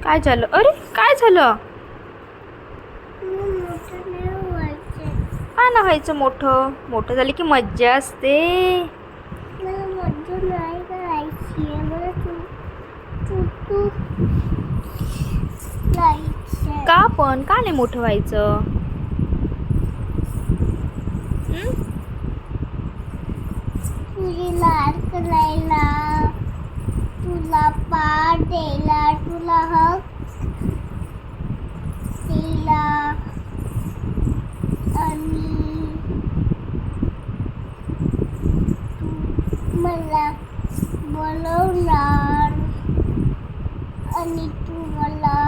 काय झालं? अरे काय झालं? का ना व्हायचं मोठं? मोठं झालं की मज्जा असते. मला मज्जा नाही करायची आहे. मला तू जायचं. का पण का नाही मोठं व्हायचं? तुझी लाड करायला, तुला पाठ द्यायला, तुला हक द्यायला आणि तू मला बोलवणार आणि तू मला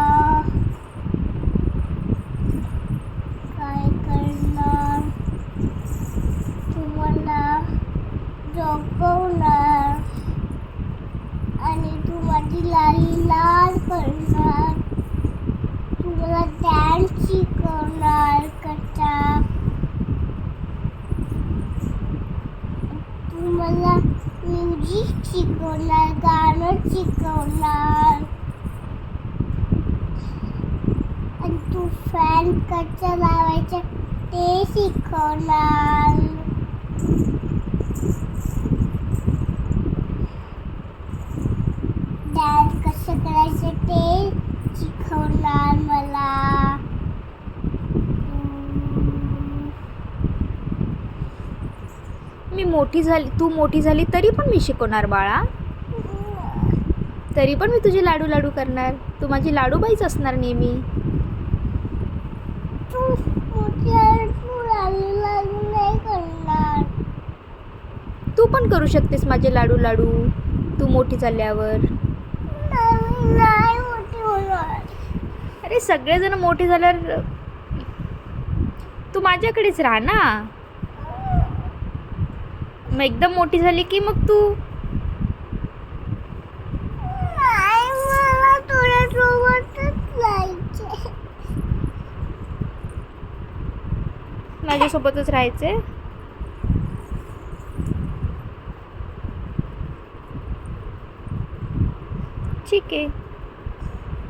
काय करणार? तू मला झोपवणार आणि तू माझी लाली लाड करणार. तू मला डान्स शिकवणार कसा. तू मला म्युझिक शिकवणार, गाणं शिकवणार आणि तू फॅन कसा लावायचा ते शिकवणार. डान्स कसं करायचं ते शिकवणार मला. तू मोठी झाली तरी पण मी शिकवणार बाळा. तरी पण मी तुझे लाडू लाडू करणार. तू माझी लाडूबाईच असणार नेहमी. तू लाडू लाडू नाही करणार. तू पण करू शकतेस माझे लाडू लाडू तू मोठी झाल्यावर. नाही मोठी होणार. अरे सगळेजण मोठे झाल्यावर तू माझ्याकडेच राहा ना. मग एकदम मोठी झाली की मग तू नाही, मला तुझ्यासोबतच जायचे. माझ्यासोबतच राहायचे. ठीक आहे,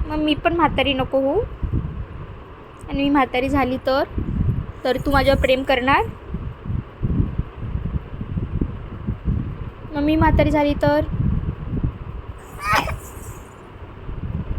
मग मी पण म्हातारी नको होऊ. आणि मी म्हातारी झाली तर तू माझ्यावर प्रेम करणार. मग मी म्हातारी झाली तर